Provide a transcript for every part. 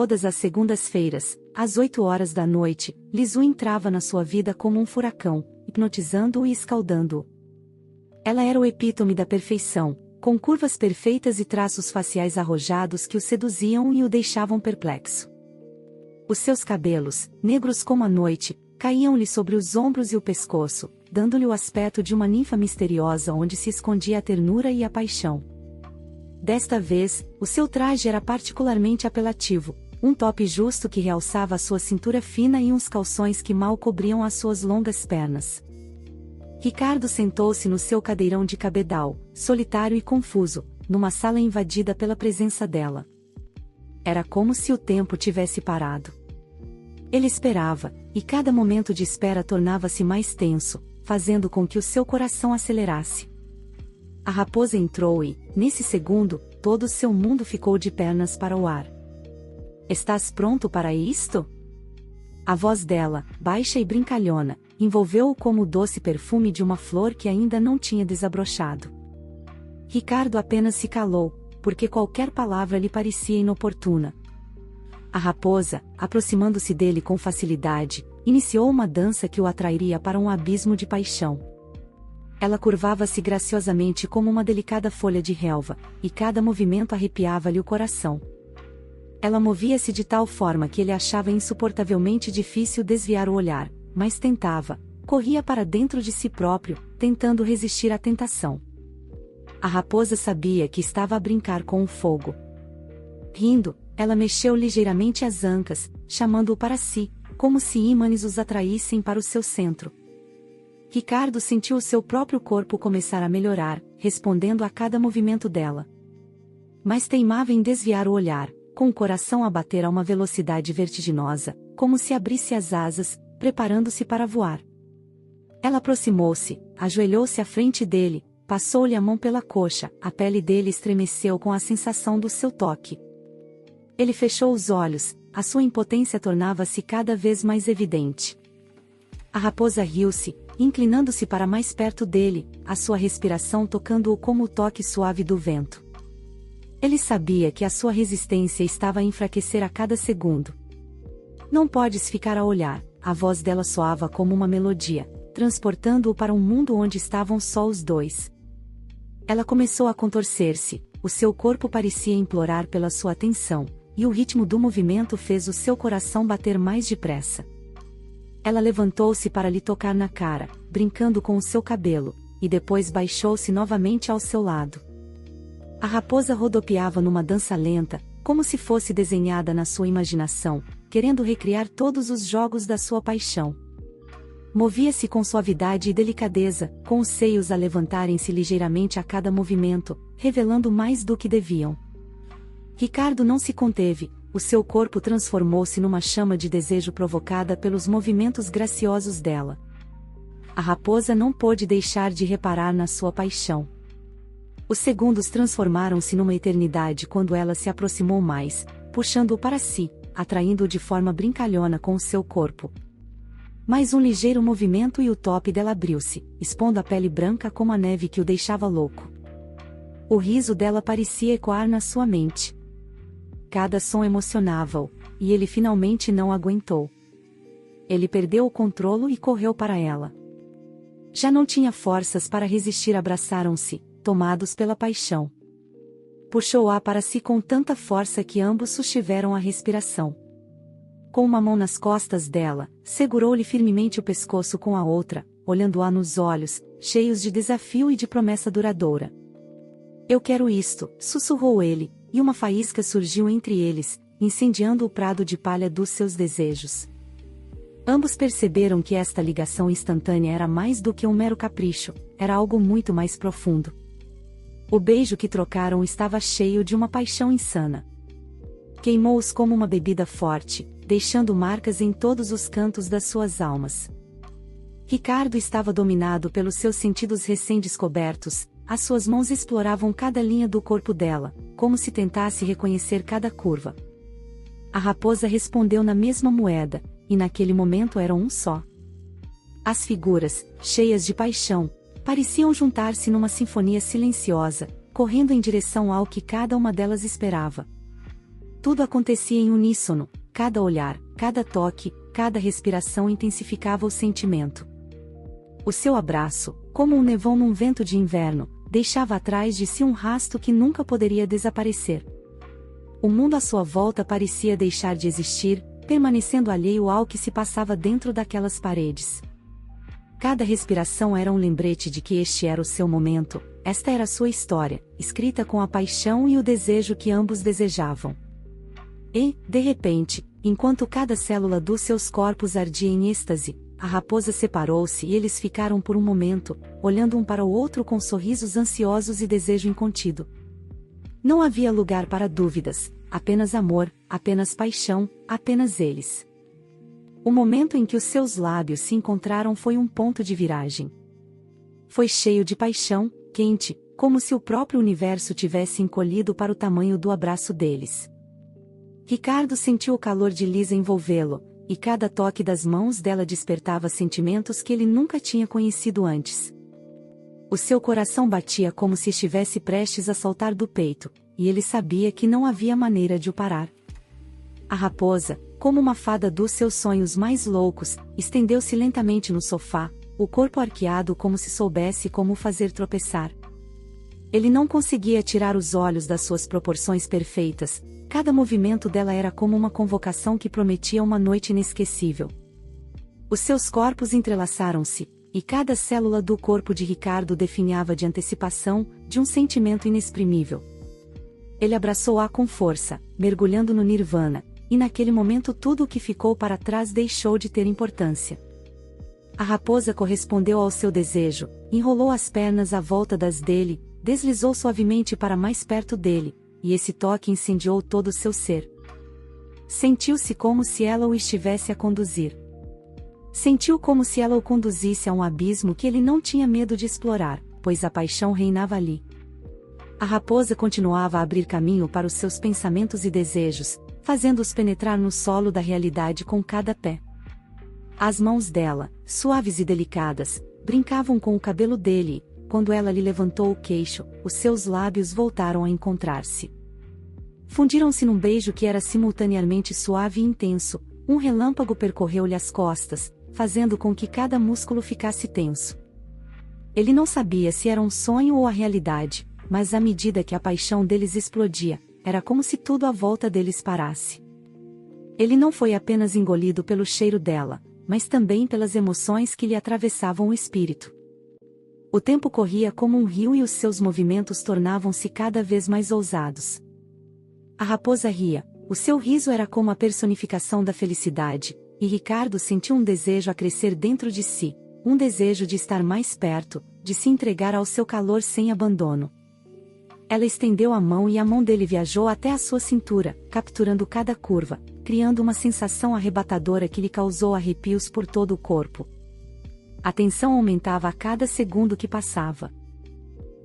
Todas as segundas-feiras, às 8 horas da noite, Lisu entrava na sua vida como um furacão, hipnotizando-o e escaldando-o. Ela era o epítome da perfeição, com curvas perfeitas e traços faciais arrojados que o seduziam e o deixavam perplexo. Os seus cabelos, negros como a noite, caíam-lhe sobre os ombros e o pescoço, dando-lhe o aspecto de uma ninfa misteriosa onde se escondia a ternura e a paixão. Desta vez, o seu traje era particularmente apelativo, um top justo que realçava a sua cintura fina e uns calções que mal cobriam as suas longas pernas. Ricardo sentou-se no seu cadeirão de cabedal, solitário e confuso, numa sala invadida pela presença dela. Era como se o tempo tivesse parado. Ele esperava, e cada momento de espera tornava-se mais tenso, fazendo com que o seu coração acelerasse. A raposa entrou e, nesse segundo, todo o seu mundo ficou de pernas para o ar. "Estás pronto para isto?" A voz dela, baixa e brincalhona, envolveu-o como o doce perfume de uma flor que ainda não tinha desabrochado. Ricardo apenas se calou, porque qualquer palavra lhe parecia inoportuna. A raposa, aproximando-se dele com facilidade, iniciou uma dança que o atrairia para um abismo de paixão. Ela curvava-se graciosamente como uma delicada folha de relva, e cada movimento arrepiava-lhe o coração. Ela movia-se de tal forma que ele achava insuportavelmente difícil desviar o olhar, mas tentava, corria para dentro de si próprio, tentando resistir à tentação. A raposa sabia que estava a brincar com o fogo. Rindo, ela mexeu ligeiramente as ancas, chamando-o para si, como se ímãs os atraíssem para o seu centro. Ricardo sentiu o seu próprio corpo começar a melhorar, respondendo a cada movimento dela. Mas teimava em desviar o olhar, com o coração a bater a uma velocidade vertiginosa, como se abrisse as asas, preparando-se para voar. Ela aproximou-se, ajoelhou-se à frente dele, passou-lhe a mão pela coxa, a pele dele estremeceu com a sensação do seu toque. Ele fechou os olhos, a sua impotência tornava-se cada vez mais evidente. A raposa riu-se, inclinando-se para mais perto dele, a sua respiração tocando-o como o toque suave do vento. Ele sabia que a sua resistência estava a enfraquecer a cada segundo. "Não podes ficar a olhar", a voz dela soava como uma melodia, transportando-o para um mundo onde estavam só os dois. Ela começou a contorcer-se, o seu corpo parecia implorar pela sua atenção, e o ritmo do movimento fez o seu coração bater mais depressa. Ela levantou-se para lhe tocar na cara, brincando com o seu cabelo, e depois baixou-se novamente ao seu lado. A raposa rodopiava numa dança lenta, como se fosse desenhada na sua imaginação, querendo recriar todos os jogos da sua paixão. Movia-se com suavidade e delicadeza, com os seios a levantarem-se ligeiramente a cada movimento, revelando mais do que deviam. Ricardo não se conteve, o seu corpo transformou-se numa chama de desejo provocada pelos movimentos graciosos dela. A raposa não pôde deixar de reparar na sua paixão. Os segundos transformaram-se numa eternidade quando ela se aproximou mais, puxando-o para si, atraindo-o de forma brincalhona com o seu corpo. Mais um ligeiro movimento e o top dela abriu-se, expondo a pele branca como a neve que o deixava louco. O riso dela parecia ecoar na sua mente. Cada som emocionava-o, e ele finalmente não aguentou. Ele perdeu o controle e correu para ela. Já não tinha forças para resistir, abraçaram-se, tomados pela paixão. Puxou-a para si com tanta força que ambos sustiveram a respiração. Com uma mão nas costas dela, segurou-lhe firmemente o pescoço com a outra, olhando-a nos olhos, cheios de desafio e de promessa duradoura. "Eu quero isto", sussurrou ele, e uma faísca surgiu entre eles, incendiando o prado de palha dos seus desejos. Ambos perceberam que esta ligação instantânea era mais do que um mero capricho, era algo muito mais profundo. O beijo que trocaram estava cheio de uma paixão insana. Queimou-os como uma bebida forte, deixando marcas em todos os cantos das suas almas. Ricardo estava dominado pelos seus sentidos recém-descobertos, as suas mãos exploravam cada linha do corpo dela, como se tentasse reconhecer cada curva. A raposa respondeu na mesma moeda, e naquele momento eram um só. As figuras, cheias de paixão, pareciam juntar-se numa sinfonia silenciosa, correndo em direção ao que cada uma delas esperava. Tudo acontecia em uníssono, cada olhar, cada toque, cada respiração intensificava o sentimento. O seu abraço, como um nevão num vento de inverno, deixava atrás de si um rasto que nunca poderia desaparecer. O mundo à sua volta parecia deixar de existir, permanecendo alheio ao que se passava dentro daquelas paredes. Cada respiração era um lembrete de que este era o seu momento, esta era a sua história, escrita com a paixão e o desejo que ambos desejavam. E, de repente, enquanto cada célula dos seus corpos ardia em êxtase, a raposa separou-se e eles ficaram por um momento, olhando um para o outro com sorrisos ansiosos e desejo incontido. Não havia lugar para dúvidas, apenas amor, apenas paixão, apenas eles. O momento em que os seus lábios se encontraram foi um ponto de viragem. Foi cheio de paixão, quente, como se o próprio universo tivesse encolhido para o tamanho do abraço deles. Ricardo sentiu o calor de Lisa envolvê-lo, e cada toque das mãos dela despertava sentimentos que ele nunca tinha conhecido antes. O seu coração batia como se estivesse prestes a saltar do peito, e ele sabia que não havia maneira de o parar. A raposa, como uma fada dos seus sonhos mais loucos, estendeu-se lentamente no sofá, o corpo arqueado como se soubesse como o fazer tropeçar. Ele não conseguia tirar os olhos das suas proporções perfeitas, cada movimento dela era como uma convocação que prometia uma noite inesquecível. Os seus corpos entrelaçaram-se, e cada célula do corpo de Ricardo definhava de antecipação, de um sentimento inexprimível. Ele abraçou-a com força, mergulhando no nirvana, e naquele momento tudo o que ficou para trás deixou de ter importância. A raposa correspondeu ao seu desejo, enrolou as pernas à volta das dele, deslizou suavemente para mais perto dele, e esse toque incendiou todo o seu ser. Sentiu-se como se ela o estivesse a conduzir. Sentiu como se ela o conduzisse a um abismo que ele não tinha medo de explorar, pois a paixão reinava ali. A raposa continuava a abrir caminho para os seus pensamentos e desejos, fazendo-os penetrar no solo da realidade com cada pé. As mãos dela, suaves e delicadas, brincavam com o cabelo dele, e, quando ela lhe levantou o queixo, os seus lábios voltaram a encontrar-se. Fundiram-se num beijo que era simultaneamente suave e intenso, um relâmpago percorreu-lhe as costas, fazendo com que cada músculo ficasse tenso. Ele não sabia se era um sonho ou a realidade, mas à medida que a paixão deles explodia, era como se tudo à volta deles parasse. Ele não foi apenas engolido pelo cheiro dela, mas também pelas emoções que lhe atravessavam o espírito. O tempo corria como um rio e os seus movimentos tornavam-se cada vez mais ousados. A raposa ria, o seu riso era como a personificação da felicidade, e Ricardo sentiu um desejo a crescer dentro de si, um desejo de estar mais perto, de se entregar ao seu calor sem abandono. Ela estendeu a mão e a mão dele viajou até a sua cintura, capturando cada curva, criando uma sensação arrebatadora que lhe causou arrepios por todo o corpo. A tensão aumentava a cada segundo que passava.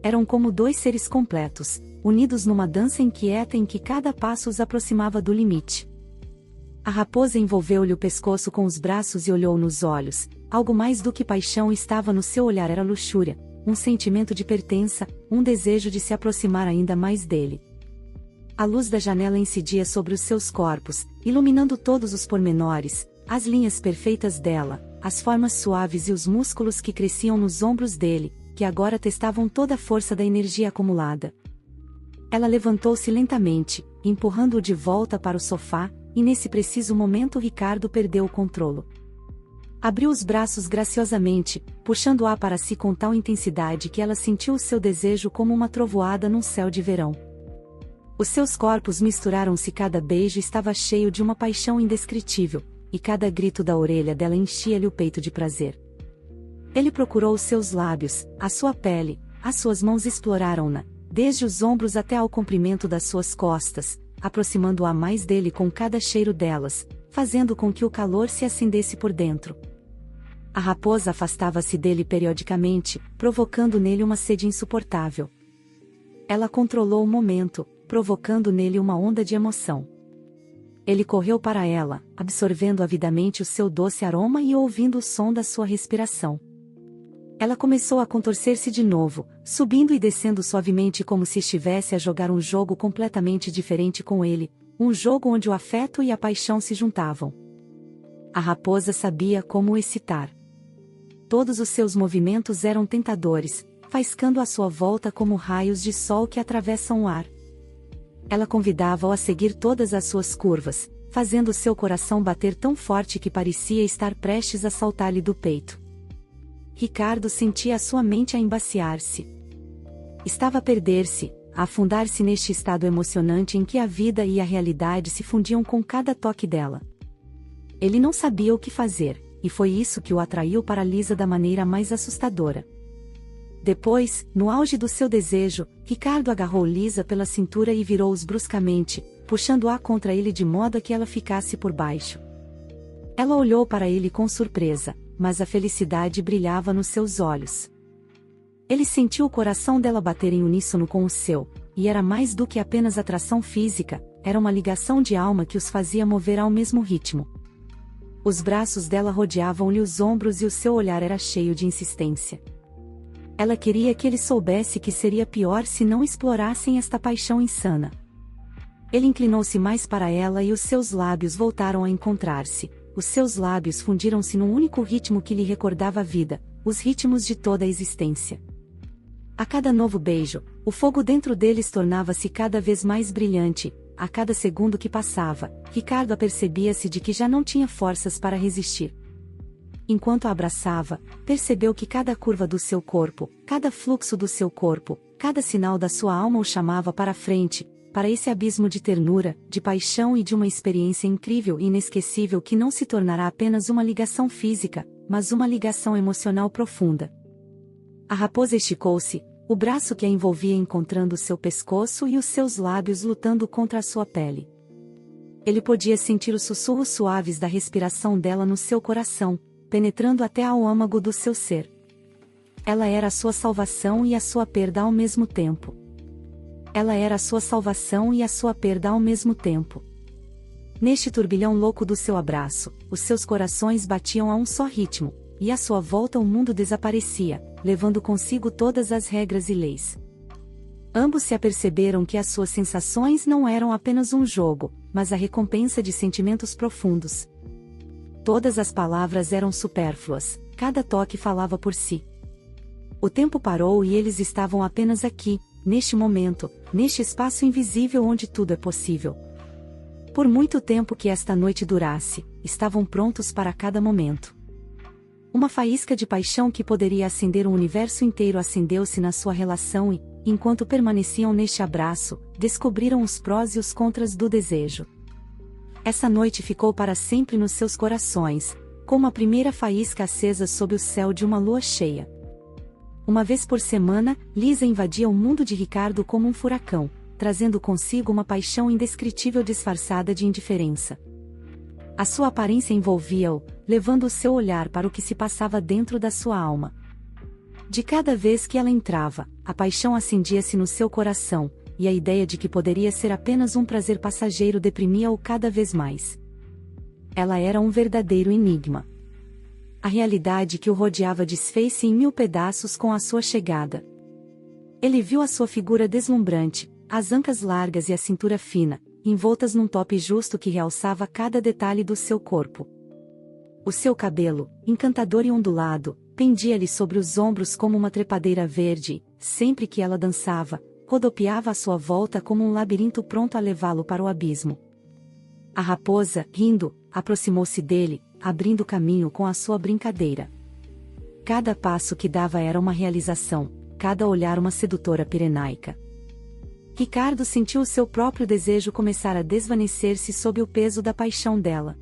Eram como dois seres completos, unidos numa dança inquieta em que cada passo os aproximava do limite. A raposa envolveu-lhe o pescoço com os braços e olhou nos olhos, algo mais do que paixão estava no seu olhar, era luxúria, um sentimento de pertença, um desejo de se aproximar ainda mais dele. A luz da janela incidia sobre os seus corpos, iluminando todos os pormenores, as linhas perfeitas dela, as formas suaves e os músculos que cresciam nos ombros dele, que agora testavam toda a força da energia acumulada. Ela levantou-se lentamente, empurrando-o de volta para o sofá, e nesse preciso momento Ricardo perdeu o controle. Abriu os braços graciosamente, puxando-a para si com tal intensidade que ela sentiu o seu desejo como uma trovoada num céu de verão. Os seus corpos misturaram-se, cada beijo estava cheio de uma paixão indescritível, e cada grito da orelha dela enchia-lhe o peito de prazer. Ele procurou os seus lábios, a sua pele, as suas mãos exploraram-na, desde os ombros até ao comprimento das suas costas, aproximando-a mais dele com cada cheiro delas, fazendo com que o calor se acendesse por dentro. A raposa afastava-se dele periodicamente, provocando nele uma sede insuportável. Ela controlou o momento, provocando nele uma onda de emoção. Ele correu para ela, absorvendo avidamente o seu doce aroma e ouvindo o som da sua respiração. Ela começou a contorcer-se de novo, subindo e descendo suavemente como se estivesse a jogar um jogo completamente diferente com ele, um jogo onde o afeto e a paixão se juntavam. A raposa sabia como o excitar. Todos os seus movimentos eram tentadores, faiscando à sua volta como raios de sol que atravessam o ar. Ela convidava-o a seguir todas as suas curvas, fazendo seu coração bater tão forte que parecia estar prestes a saltar-lhe do peito. Ricardo sentia a sua mente a embaciar-se. Estava a perder-se, a afundar-se neste estado emocionante em que a vida e a realidade se fundiam com cada toque dela. Ele não sabia o que fazer, e foi isso que o atraiu para Lisa da maneira mais assustadora. Depois, no auge do seu desejo, Ricardo agarrou Lisa pela cintura e virou-os bruscamente, puxando-a contra ele de modo a que ela ficasse por baixo. Ela olhou para ele com surpresa, mas a felicidade brilhava nos seus olhos. Ele sentiu o coração dela bater em uníssono com o seu, e era mais do que apenas atração física, era uma ligação de alma que os fazia mover ao mesmo ritmo. Os braços dela rodeavam-lhe os ombros e o seu olhar era cheio de insistência. Ela queria que ele soubesse que seria pior se não explorassem esta paixão insana. Ele inclinou-se mais para ela e os seus lábios voltaram a encontrar-se. Os seus lábios fundiram-se num único ritmo que lhe recordava a vida, os ritmos de toda a existência. A cada novo beijo, o fogo dentro deles tornava-se cada vez mais brilhante. A cada segundo que passava, Ricardo apercebia-se de que já não tinha forças para resistir. Enquanto a abraçava, percebeu que cada curva do seu corpo, cada fluxo do seu corpo, cada sinal da sua alma o chamava para a frente, para esse abismo de ternura, de paixão e de uma experiência incrível e inesquecível que não se tornará apenas uma ligação física, mas uma ligação emocional profunda. A raposa esticou-se, o braço que a envolvia encontrando seu pescoço e os seus lábios lutando contra a sua pele. Ele podia sentir os sussurros suaves da respiração dela no seu coração, penetrando até ao âmago do seu ser. Ela era a sua salvação e a sua perda ao mesmo tempo. Ela era a sua salvação e a sua perda ao mesmo tempo. Neste turbilhão louco do seu abraço, os seus corações batiam a um só ritmo, e à sua volta o mundo desaparecia, levando consigo todas as regras e leis. Ambos se aperceberam que as suas sensações não eram apenas um jogo, mas a recompensa de sentimentos profundos. Todas as palavras eram supérfluas, cada toque falava por si. O tempo parou e eles estavam apenas aqui, neste momento, neste espaço invisível onde tudo é possível. Por muito tempo que esta noite durasse, estavam prontos para cada momento. Uma faísca de paixão que poderia acender um universo inteiro acendeu-se na sua relação e, enquanto permaneciam neste abraço, descobriram os prós e os contras do desejo. Essa noite ficou para sempre nos seus corações, como a primeira faísca acesa sob o céu de uma lua cheia. Uma vez por semana, Lisa invadia o mundo de Ricardo como um furacão, trazendo consigo uma paixão indescritível disfarçada de indiferença. A sua aparência envolvia-o, levando o seu olhar para o que se passava dentro da sua alma. De cada vez que ela entrava, a paixão acendia-se no seu coração, e a ideia de que poderia ser apenas um prazer passageiro deprimia-o cada vez mais. Ela era um verdadeiro enigma. A realidade que o rodeava desfez-se em 1000 pedaços com a sua chegada. Ele viu a sua figura deslumbrante, as ancas largas e a cintura fina, envoltas num top justo que realçava cada detalhe do seu corpo. O seu cabelo, encantador e ondulado, pendia-lhe sobre os ombros como uma trepadeira verde, sempre que ela dançava, rodopiava à sua volta como um labirinto pronto a levá-lo para o abismo. A raposa, rindo, aproximou-se dele, abrindo caminho com a sua brincadeira. Cada passo que dava era uma realização, cada olhar uma sedutora pirenaica. Ricardo sentiu o seu próprio desejo começar a desvanecer-se sob o peso da paixão dela.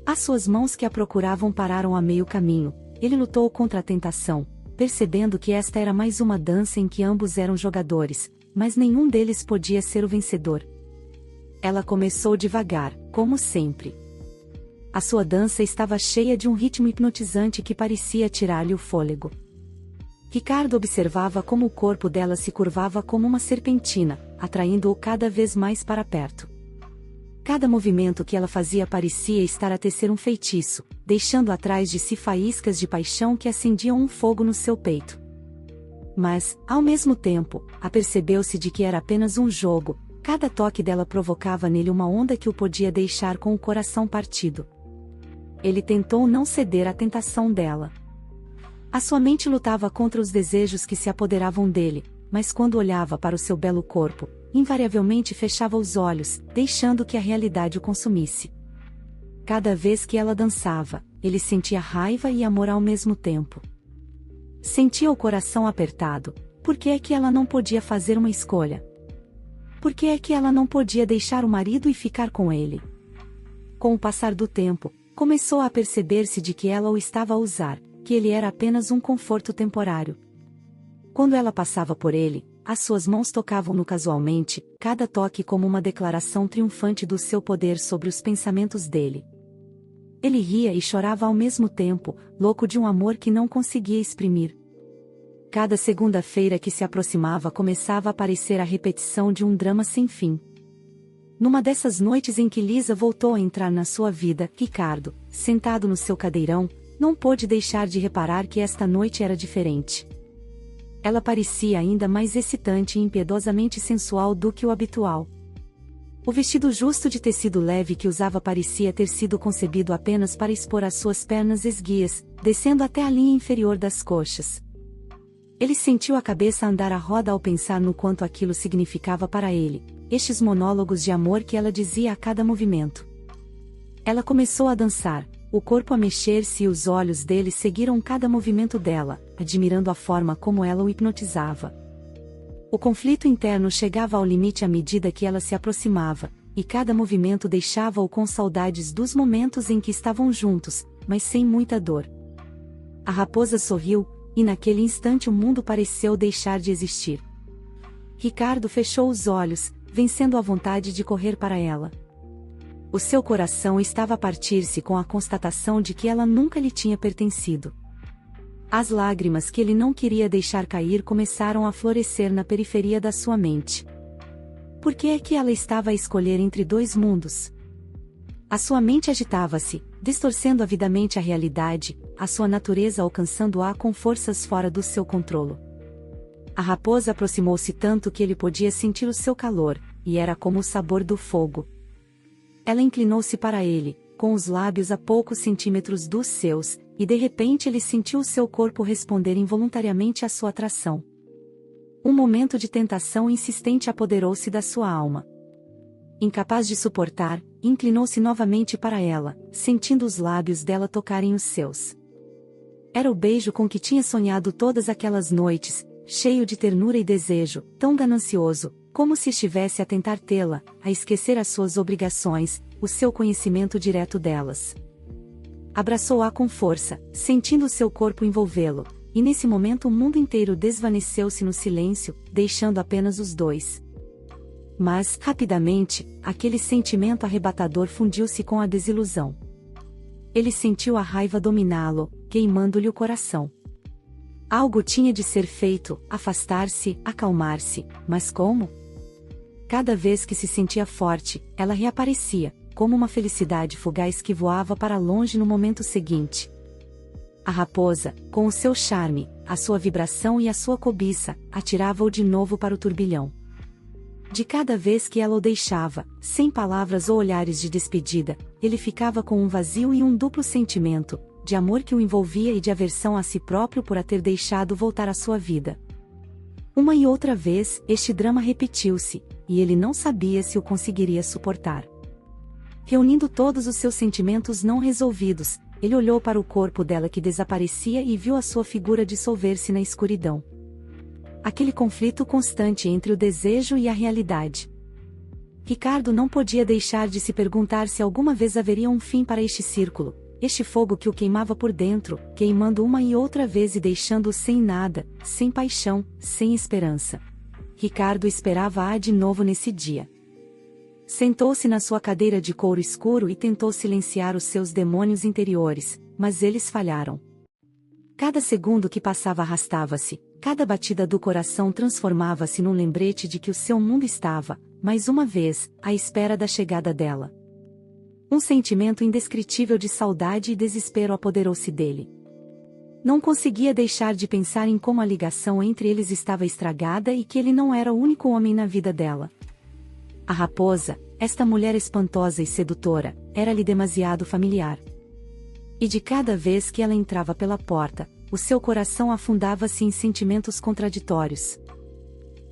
As suas mãos que a procuravam pararam a meio caminho, ele lutou contra a tentação, percebendo que esta era mais uma dança em que ambos eram jogadores, mas nenhum deles podia ser o vencedor. Ela começou devagar, como sempre. A sua dança estava cheia de um ritmo hipnotizante que parecia tirar-lhe o fôlego. Ricardo observava como o corpo dela se curvava como uma serpentina, atraindo-o cada vez mais para perto. Cada movimento que ela fazia parecia estar a tecer um feitiço, deixando atrás de si faíscas de paixão que acendiam um fogo no seu peito. Mas, ao mesmo tempo, apercebeu-se de que era apenas um jogo. Cada toque dela provocava nele uma onda que o podia deixar com o coração partido. Ele tentou não ceder à tentação dela. A sua mente lutava contra os desejos que se apoderavam dele, mas quando olhava para o seu belo corpo, invariavelmente fechava os olhos, deixando que a realidade o consumisse. Cada vez que ela dançava, ele sentia raiva e amor ao mesmo tempo. Sentia o coração apertado. Por que é que ela não podia fazer uma escolha? Por que é que ela não podia deixar o marido e ficar com ele? Com o passar do tempo, começou a perceber-se de que ela o estava a usar, que ele era apenas um conforto temporário. Quando ela passava por ele, as suas mãos tocavam-no casualmente, cada toque como uma declaração triunfante do seu poder sobre os pensamentos dele. Ele ria e chorava ao mesmo tempo, louco de um amor que não conseguia exprimir. Cada segunda-feira que se aproximava começava a parecer a repetição de um drama sem fim. Numa dessas noites em que Lisa voltou a entrar na sua vida, Ricardo, sentado no seu cadeirão, não pôde deixar de reparar que esta noite era diferente. Ela parecia ainda mais excitante e impiedosamente sensual do que o habitual. O vestido justo de tecido leve que usava parecia ter sido concebido apenas para expor as suas pernas esguias, descendo até a linha inferior das coxas. Ele sentiu a cabeça andar à roda ao pensar no quanto aquilo significava para ele, estes monólogos de amor que ela dizia a cada movimento. Ela começou a dançar, o corpo a mexer-se e os olhos dele seguiram cada movimento dela, admirando a forma como ela o hipnotizava. O conflito interno chegava ao limite à medida que ela se aproximava, e cada movimento deixava-o com saudades dos momentos em que estavam juntos, mas sem muita dor. A raposa sorriu, e naquele instante o mundo pareceu deixar de existir. Ricardo fechou os olhos, vencendo a vontade de correr para ela. O seu coração estava a partir-se com a constatação de que ela nunca lhe tinha pertencido. As lágrimas que ele não queria deixar cair começaram a florescer na periferia da sua mente. Por que é que ela estava a escolher entre dois mundos? A sua mente agitava-se, distorcendo avidamente a realidade, a sua natureza alcançando-a com forças fora do seu controlo. A raposa aproximou-se tanto que ele podia sentir o seu calor, e era como o sabor do fogo. Ela inclinou-se para ele, com os lábios a poucos centímetros dos seus, e de repente ele sentiu o seu corpo responder involuntariamente à sua atração. Um momento de tentação insistente apoderou-se da sua alma. Incapaz de suportar, inclinou-se novamente para ela, sentindo os lábios dela tocarem os seus. Era o beijo com que tinha sonhado todas aquelas noites, cheio de ternura e desejo, tão ganancioso, como se estivesse a tentar tê-la, a esquecer as suas obrigações, o seu conhecimento direto delas. Abraçou-a com força, sentindo o seu corpo envolvê-lo, e nesse momento o mundo inteiro desvaneceu-se no silêncio, deixando apenas os dois. Mas, rapidamente, aquele sentimento arrebatador fundiu-se com a desilusão. Ele sentiu a raiva dominá-lo, queimando-lhe o coração. Algo tinha de ser feito, afastar-se, acalmar-se, mas como? Cada vez que se sentia forte, ela reaparecia, como uma felicidade fugaz que voava para longe no momento seguinte. A raposa, com o seu charme, a sua vibração e a sua cobiça, atirava-o de novo para o turbilhão. De cada vez que ela o deixava, sem palavras ou olhares de despedida, ele ficava com um vazio e um duplo sentimento, de amor que o envolvia e de aversão a si próprio por a ter deixado voltar à sua vida. Uma e outra vez, este drama repetiu-se, e ele não sabia se o conseguiria suportar. Reunindo todos os seus sentimentos não resolvidos, ele olhou para o corpo dela que desaparecia e viu a sua figura dissolver-se na escuridão. Aquele conflito constante entre o desejo e a realidade. Ricardo não podia deixar de se perguntar se alguma vez haveria um fim para este círculo, este fogo que o queimava por dentro, queimando uma e outra vez e deixando-o sem nada, sem paixão, sem esperança. Ricardo esperava-a de novo nesse dia. Sentou-se na sua cadeira de couro escuro e tentou silenciar os seus demônios interiores, mas eles falharam. Cada segundo que passava arrastava-se, cada batida do coração transformava-se num lembrete de que o seu mundo estava, mais uma vez, à espera da chegada dela. Um sentimento indescritível de saudade e desespero apoderou-se dele. Não conseguia deixar de pensar em como a ligação entre eles estava estragada e que ele não era o único homem na vida dela. A raposa, esta mulher espantosa e sedutora, era-lhe demasiado familiar. E de cada vez que ela entrava pela porta, o seu coração afundava-se em sentimentos contraditórios.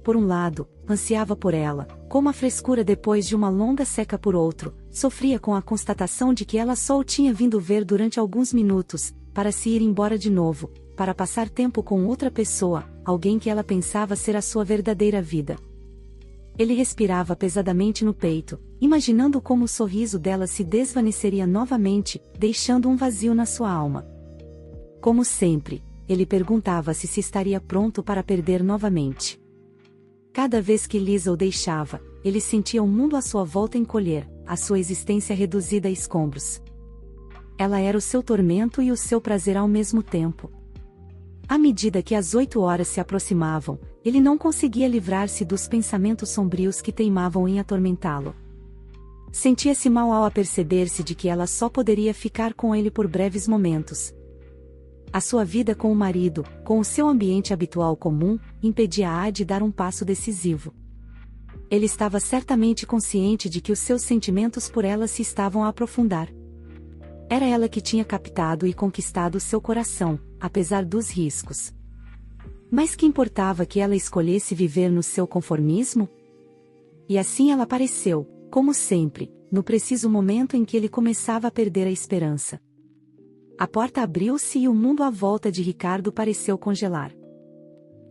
Por um lado, ansiava por ela, como a frescura depois de uma longa seca. Por outro, sofria com a constatação de que ela só o tinha vindo ver durante alguns minutos, para se ir embora de novo, para passar tempo com outra pessoa, alguém que ela pensava ser a sua verdadeira vida. Ele respirava pesadamente no peito, imaginando como o sorriso dela se desvaneceria novamente, deixando um vazio na sua alma. Como sempre, ele perguntava-se se estaria pronto para perder novamente. Cada vez que Lisa o deixava, ele sentia o mundo à sua volta encolher, a sua existência reduzida a escombros. Ela era o seu tormento e o seu prazer ao mesmo tempo. À medida que as 8 horas se aproximavam, ele não conseguia livrar-se dos pensamentos sombrios que teimavam em atormentá-lo. Sentia-se mal ao aperceber-se de que ela só poderia ficar com ele por breves momentos. A sua vida com o marido, com o seu ambiente habitual comum, impedia-a de dar um passo decisivo. Ele estava certamente consciente de que os seus sentimentos por ela se estavam a aprofundar. Era ela que tinha captado e conquistado seu coração, apesar dos riscos. Mas que importava que ela escolhesse viver no seu conformismo? E assim ela apareceu, como sempre, no preciso momento em que ele começava a perder a esperança. A porta abriu-se e o mundo à volta de Ricardo pareceu congelar.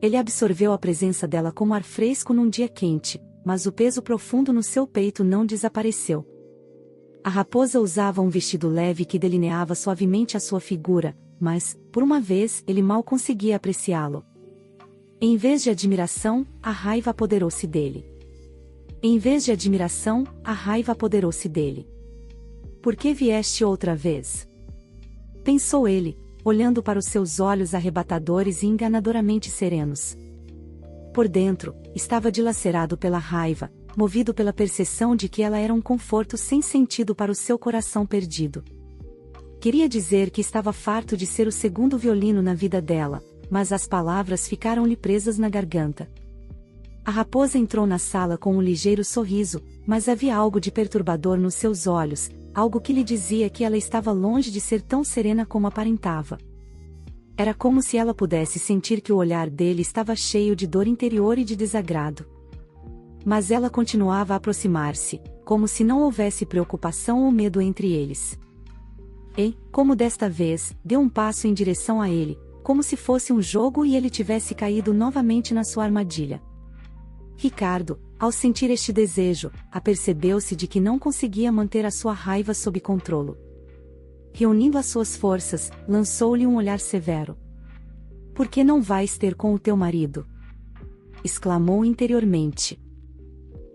Ele absorveu a presença dela como ar fresco num dia quente, mas o peso profundo no seu peito não desapareceu. A raposa usava um vestido leve que delineava suavemente a sua figura, mas, por uma vez, ele mal conseguia apreciá-lo. Em vez de admiração, a raiva apoderou-se dele. Em vez de admiração, a raiva apoderou-se dele. Por que vieste outra vez? Pensou ele, olhando para os seus olhos arrebatadores e enganadoramente serenos. Por dentro, estava dilacerado pela raiva, movido pela percepção de que ela era um conforto sem sentido para o seu coração perdido. Queria dizer que estava farto de ser o segundo violino na vida dela, mas as palavras ficaram-lhe presas na garganta. A raposa entrou na sala com um ligeiro sorriso, mas havia algo de perturbador nos seus olhos, algo que lhe dizia que ela estava longe de ser tão serena como aparentava. Era como se ela pudesse sentir que o olhar dele estava cheio de dor interior e de desagrado. Mas ela continuava a aproximar-se, como se não houvesse preocupação ou medo entre eles. E, como desta vez, deu um passo em direção a ele, como se fosse um jogo e ele tivesse caído novamente na sua armadilha. Ricardo, ao sentir este desejo, apercebeu-se de que não conseguia manter a sua raiva sob controle. Reunindo as suas forças, lançou-lhe um olhar severo. "Por que não vais ter com o teu marido?" exclamou interiormente.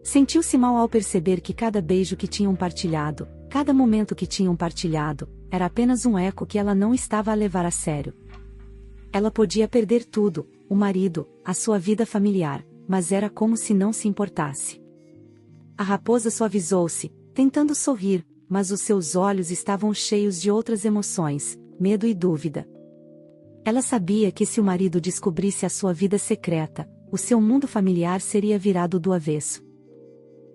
Sentiu-se mal ao perceber que cada beijo que tinham partilhado, cada momento que tinham partilhado, era apenas um eco que ela não estava a levar a sério. Ela podia perder tudo, o marido, a sua vida familiar, mas era como se não se importasse. A raposa suavizou-se, tentando sorrir, mas os seus olhos estavam cheios de outras emoções, medo e dúvida. Ela sabia que se o marido descobrisse a sua vida secreta, o seu mundo familiar seria virado do avesso.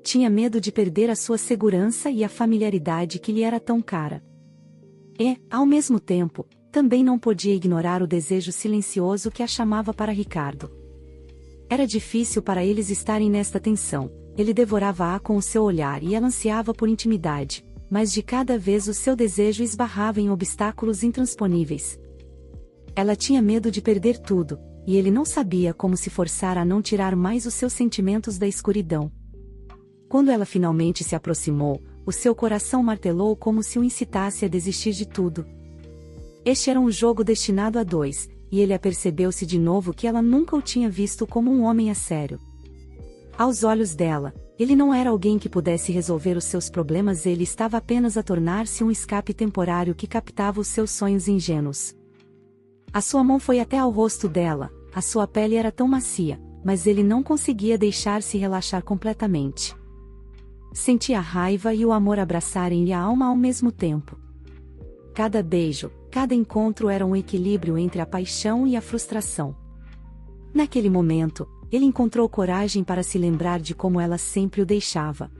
Tinha medo de perder a sua segurança e a familiaridade que lhe era tão cara. E, ao mesmo tempo, também não podia ignorar o desejo silencioso que a chamava para Ricardo. Era difícil para eles estarem nesta tensão, ele devorava-a com o seu olhar e ela ansiava por intimidade, mas de cada vez o seu desejo esbarrava em obstáculos intransponíveis. Ela tinha medo de perder tudo, e ele não sabia como se forçar a não tirar mais os seus sentimentos da escuridão. Quando ela finalmente se aproximou, o seu coração martelou como se o incitasse a desistir de tudo. Este era um jogo destinado a dois, e ele apercebeu-se de novo que ela nunca o tinha visto como um homem a sério. Aos olhos dela, ele não era alguém que pudesse resolver os seus problemas, ele estava apenas a tornar-se um escape temporário que captava os seus sonhos ingênuos. A sua mão foi até ao rosto dela, a sua pele era tão macia, mas ele não conseguia deixar-se relaxar completamente. Sentia a raiva e o amor abraçarem-lhe a alma ao mesmo tempo. Cada beijo, cada encontro era um equilíbrio entre a paixão e a frustração. Naquele momento, ele encontrou coragem para se lembrar de como ela sempre o deixava.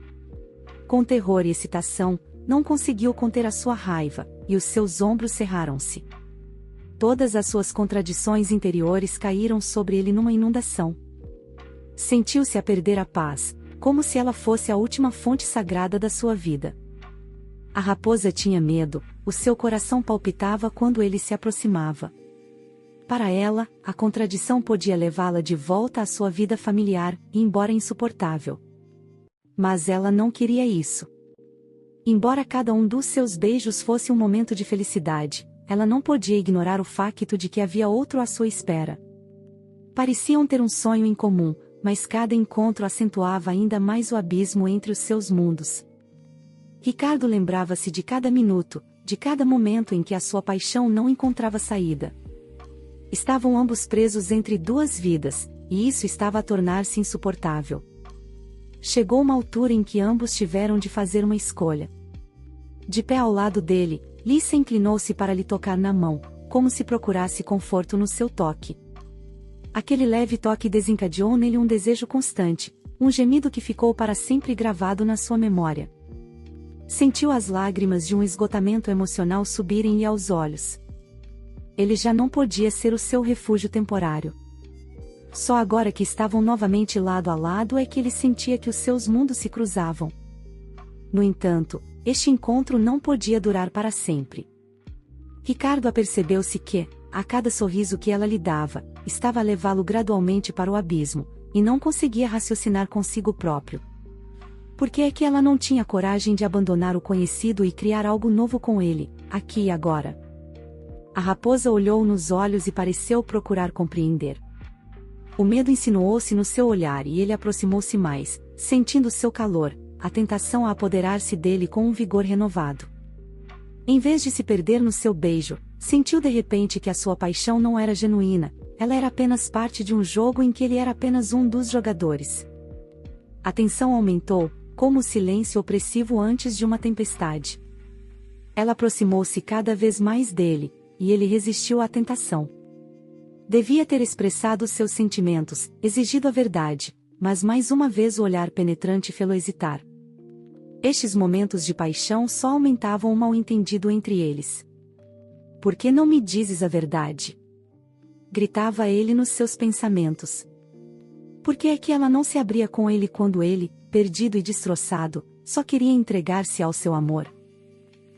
Com terror e excitação, não conseguiu conter a sua raiva, e os seus ombros cerraram-se. Todas as suas contradições interiores caíram sobre ele numa inundação. Sentiu-se a perder a paz, como se ela fosse a última fonte sagrada da sua vida. A raposa tinha medo, o seu coração palpitava quando ele se aproximava. Para ela, a contradição podia levá-la de volta à sua vida familiar, embora insuportável. Mas ela não queria isso. Embora cada um dos seus beijos fosse um momento de felicidade, ela não podia ignorar o facto de que havia outro à sua espera. Pareciam ter um sonho em comum, mas cada encontro acentuava ainda mais o abismo entre os seus mundos. Ricardo lembrava-se de cada minuto, de cada momento em que a sua paixão não encontrava saída. Estavam ambos presos entre duas vidas, e isso estava a tornar-se insuportável. Chegou uma altura em que ambos tiveram de fazer uma escolha. De pé ao lado dele, Lisa inclinou-se para lhe tocar na mão, como se procurasse conforto no seu toque. Aquele leve toque desencadeou nele um desejo constante, um gemido que ficou para sempre gravado na sua memória. Sentiu as lágrimas de um esgotamento emocional subirem-lhe aos olhos. Ele já não podia ser o seu refúgio temporário. Só agora que estavam novamente lado a lado é que ele sentia que os seus mundos se cruzavam. No entanto, este encontro não podia durar para sempre. Ricardo apercebeu-se que, a cada sorriso que ela lhe dava, estava a levá-lo gradualmente para o abismo, e não conseguia raciocinar consigo próprio. Por que é que ela não tinha coragem de abandonar o conhecido e criar algo novo com ele, aqui e agora? A raposa olhou nos olhos e pareceu procurar compreender. O medo insinuou-se no seu olhar e ele aproximou-se mais, sentindo seu calor, a tentação a apoderar-se dele com um vigor renovado. Em vez de se perder no seu beijo, sentiu de repente que a sua paixão não era genuína, ela era apenas parte de um jogo em que ele era apenas um dos jogadores. A tensão aumentou, como o silêncio opressivo antes de uma tempestade. Ela aproximou-se cada vez mais dele, e ele resistiu à tentação. Devia ter expressado seus sentimentos, exigido a verdade, mas mais uma vez o olhar penetrante fê-lo hesitar. Estes momentos de paixão só aumentavam o mal-entendido entre eles. "Por que não me dizes a verdade?" gritava ele nos seus pensamentos. Por que é que ela não se abria com ele quando ele, perdido e destroçado, só queria entregar-se ao seu amor?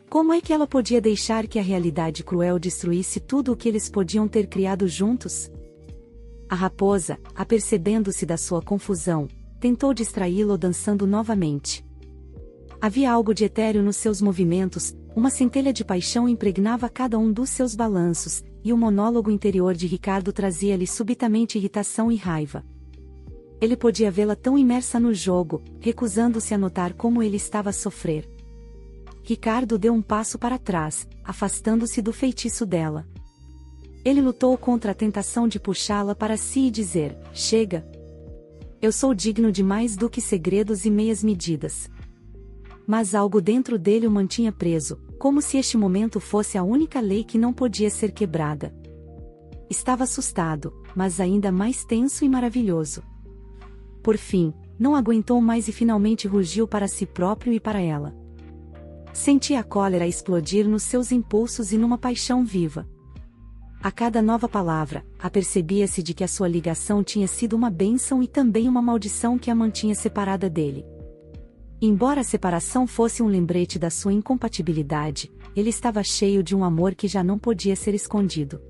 Como é que ela podia deixar que a realidade cruel destruísse tudo o que eles podiam ter criado juntos? A raposa, apercebendo-se da sua confusão, tentou distraí-lo dançando novamente. Havia algo de etéreo nos seus movimentos, uma centelha de paixão impregnava cada um dos seus balanços, e o monólogo interior de Ricardo trazia-lhe subitamente irritação e raiva. Ele podia vê-la tão imersa no jogo, recusando-se a notar como ele estava a sofrer. Ricardo deu um passo para trás, afastando-se do feitiço dela. Ele lutou contra a tentação de puxá-la para si e dizer: "Chega! Eu sou digno de mais do que segredos e meias medidas." Mas algo dentro dele o mantinha preso, como se este momento fosse a única lei que não podia ser quebrada. Estava assustado, mas ainda mais tenso e maravilhoso. Por fim, não aguentou mais e finalmente rugiu para si próprio e para ela. Sentia a cólera explodir nos seus impulsos e numa paixão viva. A cada nova palavra, apercebia-se de que a sua ligação tinha sido uma bênção e também uma maldição que a mantinha separada dele. Embora a separação fosse um lembrete da sua incompatibilidade, ele estava cheio de um amor que já não podia ser escondido.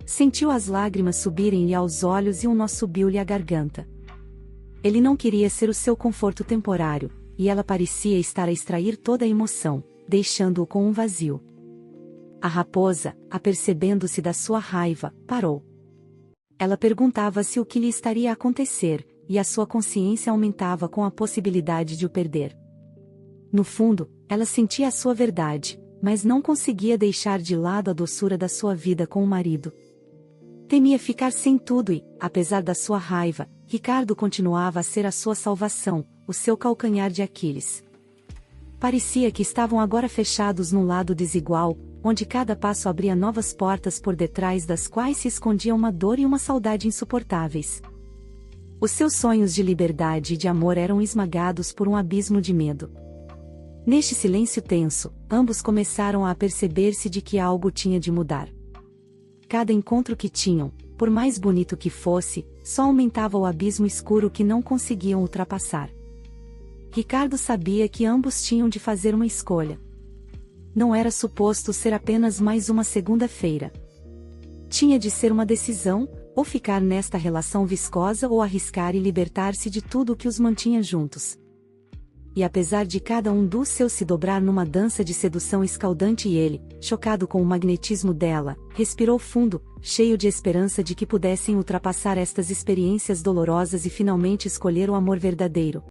Sentiu as lágrimas subirem-lhe aos olhos e um nó subiu-lhe à garganta. Ele não queria ser o seu conforto temporário, e ela parecia estar a extrair toda a emoção, deixando-o com um vazio. A raposa, apercebendo-se da sua raiva, parou. Ela perguntava-se o que lhe estaria a acontecer, e a sua consciência aumentava com a possibilidade de o perder. No fundo, ela sentia a sua verdade, mas não conseguia deixar de lado a doçura da sua vida com o marido. Temia ficar sem tudo e, apesar da sua raiva, Ricardo continuava a ser a sua salvação, o seu calcanhar de Aquiles. Parecia que estavam agora fechados num lado desigual, onde cada passo abria novas portas por detrás das quais se escondia uma dor e uma saudade insuportáveis. Os seus sonhos de liberdade e de amor eram esmagados por um abismo de medo. Neste silêncio tenso, ambos começaram a perceber-se de que algo tinha de mudar. Cada encontro que tinham, por mais bonito que fosse, só aumentava o abismo escuro que não conseguiam ultrapassar. Ricardo sabia que ambos tinham de fazer uma escolha. Não era suposto ser apenas mais uma segunda-feira. Tinha de ser uma decisão, ou ficar nesta relação viscosa ou arriscar e libertar-se de tudo o que os mantinha juntos. E apesar de cada um dos seus se dobrar numa dança de sedução escaldante e ele, chocado com o magnetismo dela, respirou fundo, cheio de esperança de que pudessem ultrapassar estas experiências dolorosas e finalmente escolher o amor verdadeiro.